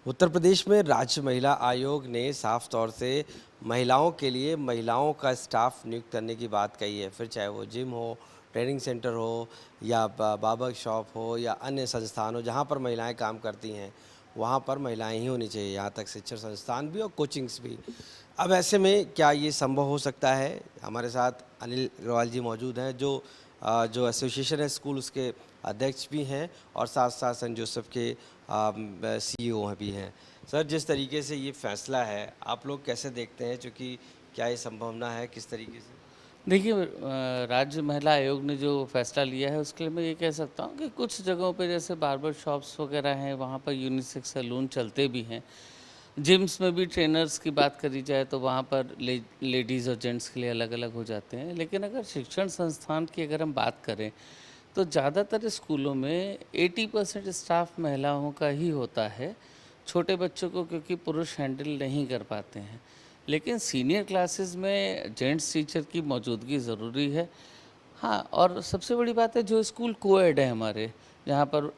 उत्तर प्रदेश में राज्य महिला आयोग ने साफ तौर से महिलाओं के लिए महिलाओं का स्टाफ नियुक्त करने की बात कही है। फिर चाहे वो जिम हो, ट्रेनिंग सेंटर हो या बार्बर शॉप हो या अन्य संस्थान हो जहाँ पर महिलाएं काम करती हैं, वहाँ पर महिलाएं ही होनी चाहिए। यहाँ तक शिक्षण संस्थान भी और कोचिंग्स भी। अब ऐसे में क्या ये संभव हो सकता है? हमारे साथ अनिल अग्रवाल जी मौजूद हैं जो एसोसिएशन है स्कूल उसके अध्यक्ष भी हैं और साथ साथ सेंट जोसेफ के सीईओ भी हैं। सर, जिस तरीके से ये फैसला है आप लोग कैसे देखते हैं, चूँकि क्या ये संभावना है, किस तरीके से? देखिए राज्य महिला आयोग ने जो फ़ैसला लिया है उसके लिए मैं ये कह सकता हूँ कि कुछ जगहों पे जैसे बार्बर शॉप्स वगैरह हैं, वहाँ पर यूनिसेक्स सैलून चलते भी हैं। जिम्स में भी ट्रेनर्स की बात करी जाए तो वहाँ पर लेडीज़ और जेंट्स के लिए अलग-अलग हो जाते हैं। लेकिन अगर शिक्षण संस्थान की अगर हम बात करें तो ज़्यादातर स्कूलों में 80% स्टाफ महिलाओं का ही होता है। छोटे बच्चों को क्योंकि पुरुष हैंडल नहीं कर पाते हैं। लेकिन सीनियर क्लासेस में जेंट्स टीचर की मौजूदगी ज़रूरी है। हाँ, और सबसे बड़ी बात है जो स्कूल कोएड है हमारे, जहाँ पर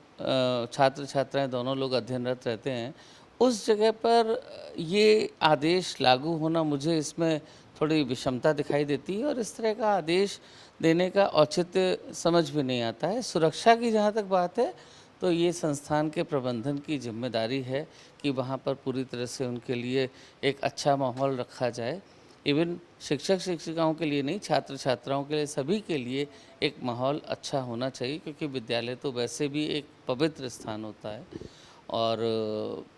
छात्र-छात्राएँ दोनों लोग अध्ययनरत रहते हैं, उस जगह पर ये आदेश लागू होना मुझे इसमें थोड़ी विषमता दिखाई देती है और इस तरह का आदेश देने का औचित्य समझ में नहीं आता है। सुरक्षा की जहाँ तक बात है, तो ये संस्थान के प्रबंधन की ज़िम्मेदारी है कि वहाँ पर पूरी तरह से उनके लिए एक अच्छा माहौल रखा जाए। इवन शिक्षक-शिक्षिकाओं के लिए नहीं, छात्र-छात्राओं के लिए, सभी के लिए एक माहौल अच्छा होना चाहिए क्योंकि विद्यालय तो वैसे भी एक पवित्र स्थान होता है। और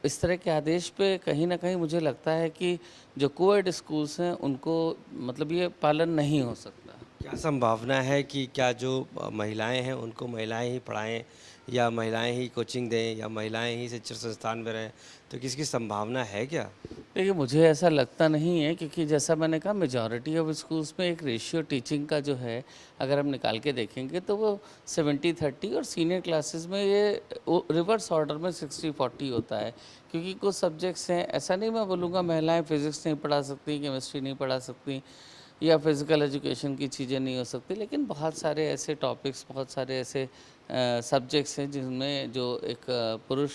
इस तरह के आदेश पे कहीं न कहीं मुझे लगता है कि जो कोएड स्कूल्स हैं, उनको मतलब ये पालन नहीं हो सकता। क्या संभावना है कि क्या जो महिलाएं हैं उनको महिलाएं ही पढ़ाएं या महिलाएं ही कोचिंग दें या महिलाएं ही शिक्षण संस्थान में रहें? तो किसकी संभावना है क्या? देखिए, मुझे ऐसा लगता नहीं है क्योंकि जैसा मैंने कहा मेजॉरिटी ऑफ स्कूल्स में एक रेशियो टीचिंग का जो है, अगर हम निकाल के देखेंगे तो वो 70-30 और सीनियर क्लासेस में ये रिवर्स ऑर्डर में 60-40 होता है। क्योंकि कुछ सब्जेक्ट्स हैं, ऐसा नहीं मैं बोलूँगा महिलाएं फिज़िक्स नहीं पढ़ा सकती, केमिस्ट्री नहीं पढ़ा सकती या फिज़िकल एजुकेशन की चीज़ें नहीं हो सकती, लेकिन बहुत सारे ऐसे टॉपिक्स, बहुत सारे ऐसे सब्जेक्ट्स हैं जिनमें जो एक पुरुष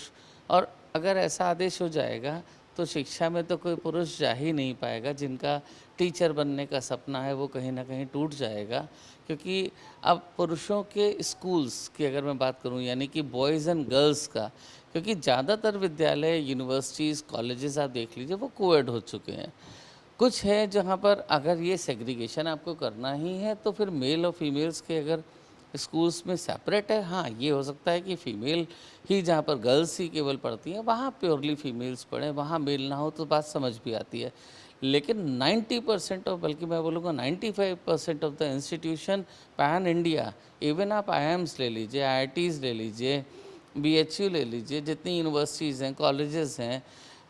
और अगर ऐसा आदेश हो जाएगा तो शिक्षा में तो कोई पुरुष जा ही नहीं पाएगा। जिनका टीचर बनने का सपना है वो कहीं न कहीं टूट जाएगा क्योंकि अब पुरुषों के स्कूल्स की अगर मैं बात करूं यानी कि बॉयज़ एंड गर्ल्स का, क्योंकि ज़्यादातर विद्यालय, यूनिवर्सिटीज़, कॉलेजेस आप देख लीजिए वो कोएड हो चुके हैं। कुछ है जहाँ पर अगर ये सेग्रीगेशन आपको करना ही है तो फिर मेल और फीमेल्स के अगर स्कूल्स में सेपरेट है, हाँ, ये हो सकता है कि फ़ीमेल ही जहाँ पर गर्ल्स ही केवल पढ़ती हैं, वहाँ प्योरली फ़ीमेल्स पढ़ें, वहाँ मेल ना हो तो बात समझ भी आती है। लेकिन 90% ऑफ बल्कि मैं बोलूँगा 95% of the institution pan India, even आप आईआईएम्स ले लीजिए, आईआईटीज़ ले लीजिए, बीएचयू ले लीजिए, जितनी यूनिवर्सिटीज़ हैं, कॉलेजेस हैं,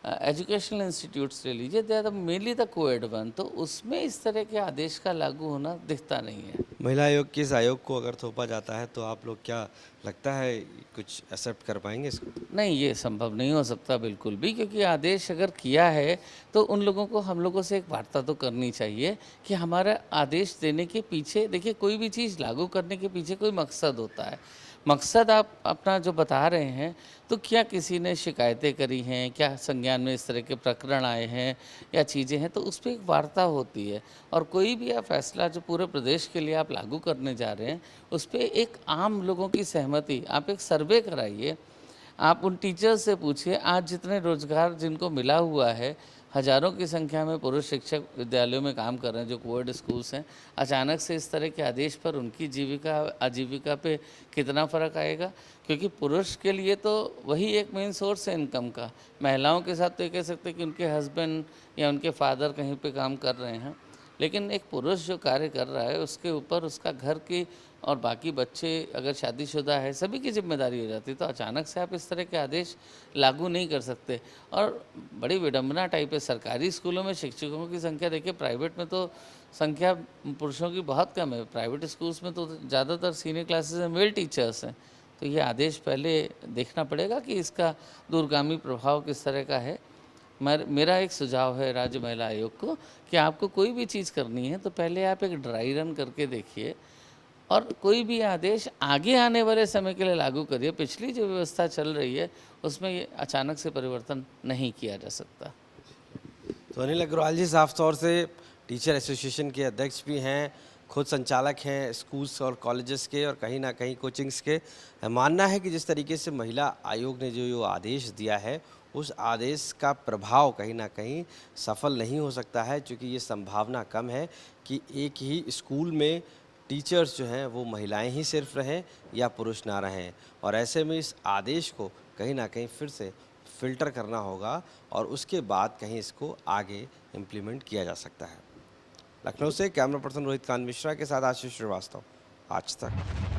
एजुकेशनल इंस्टीट्यूट्स ले लीजिए, they are the mainly the coed one, तो उसमें इस तरह के आदेश का लागू होना दिखता नहीं है। महिला आयोग के इस आयोग को अगर थोपा जाता है तो आप लोग क्या लगता है कुछ एक्सेप्ट कर पाएंगे इसको? नहीं, ये संभव नहीं हो सकता बिल्कुल भी क्योंकि आदेश अगर किया है, तो उन लोगों को हम लोगों से एक वार्ता तो करनी चाहिए कि हमारा आदेश देने के पीछे देखिए कोई भी चीज़ लागू करने के पीछे कोई मकसद होता है। मकसद आप अपना जो बता रहे हैं, तो क्या किसी ने शिकायतें करी हैं, क्या संज्ञान में इस तरह के प्रकरण आए हैं या चीज़ें हैं, तो उस पे एक वार्ता होती है। और कोई भी आप फैसला जो पूरे प्रदेश के लिए आप लागू करने जा रहे हैं, उस पे एक आम लोगों की सहमति, आप एक सर्वे कराइए। आप उन टीचर्स से पूछिए आज जितने रोज़गार जिनको मिला हुआ है, हज़ारों की संख्या में पुरुष शिक्षक विद्यालयों में काम कर रहे हैं जो कोएड स्कूल्स हैं, अचानक से इस तरह के आदेश पर उनकी जीविका आजीविका पे कितना फ़र्क आएगा? क्योंकि पुरुष के लिए तो वही एक मेन सोर्स है इनकम का। महिलाओं के साथ तो ये कह सकते हैं कि उनके हस्बैंड या उनके फादर कहीं पे काम कर रहे हैं। लेकिन एक पुरुष जो कार्य कर रहा है उसके ऊपर उसका घर की और बाकी बच्चे अगर शादीशुदा है सभी की ज़िम्मेदारी हो जाती है, तो अचानक से आप इस तरह के आदेश लागू नहीं कर सकते। और बड़ी विडंबना टाइप है, सरकारी स्कूलों में शिक्षकों की संख्या देखिए, प्राइवेट में तो संख्या पुरुषों की बहुत कम है। प्राइवेट स्कूल्स में तो ज़्यादातर सीनियर क्लासेस में मेल टीचर्स हैं। तो ये आदेश पहले देखना पड़ेगा कि इसका दूरगामी प्रभाव किस तरह का है। मेरा एक सुझाव है राज्य महिला आयोग को कि आपको कोई भी चीज़ करनी है तो पहले आप एक ड्राई रन करके देखिए और कोई भी आदेश आगे आने वाले समय के लिए लागू करिए। पिछली जो व्यवस्था चल रही है उसमें ये अचानक से परिवर्तन नहीं किया जा सकता। तो अनिल अग्रवाल जी साफ तौर से टीचर एसोसिएशन के अध्यक्ष भी हैं, खुद संचालक हैं स्कूल्स और कॉलेजेस के और कहीं ना कहीं कोचिंग्स के। मानना है कि जिस तरीके से महिला आयोग ने जो आदेश दिया है उस आदेश का प्रभाव कहीं ना कहीं सफल नहीं हो सकता है, क्योंकि ये संभावना कम है कि एक ही स्कूल में टीचर्स जो हैं वो महिलाएं ही सिर्फ रहें या पुरुष ना रहें। और ऐसे में इस आदेश को कहीं ना कहीं फिर से फ़िल्टर करना होगा और उसके बाद कहीं इसको आगे इम्प्लीमेंट किया जा सकता है। लखनऊ से कैमरा पर्सन रोहित कांत मिश्रा के साथ आशीष श्रीवास्तव, आज तक।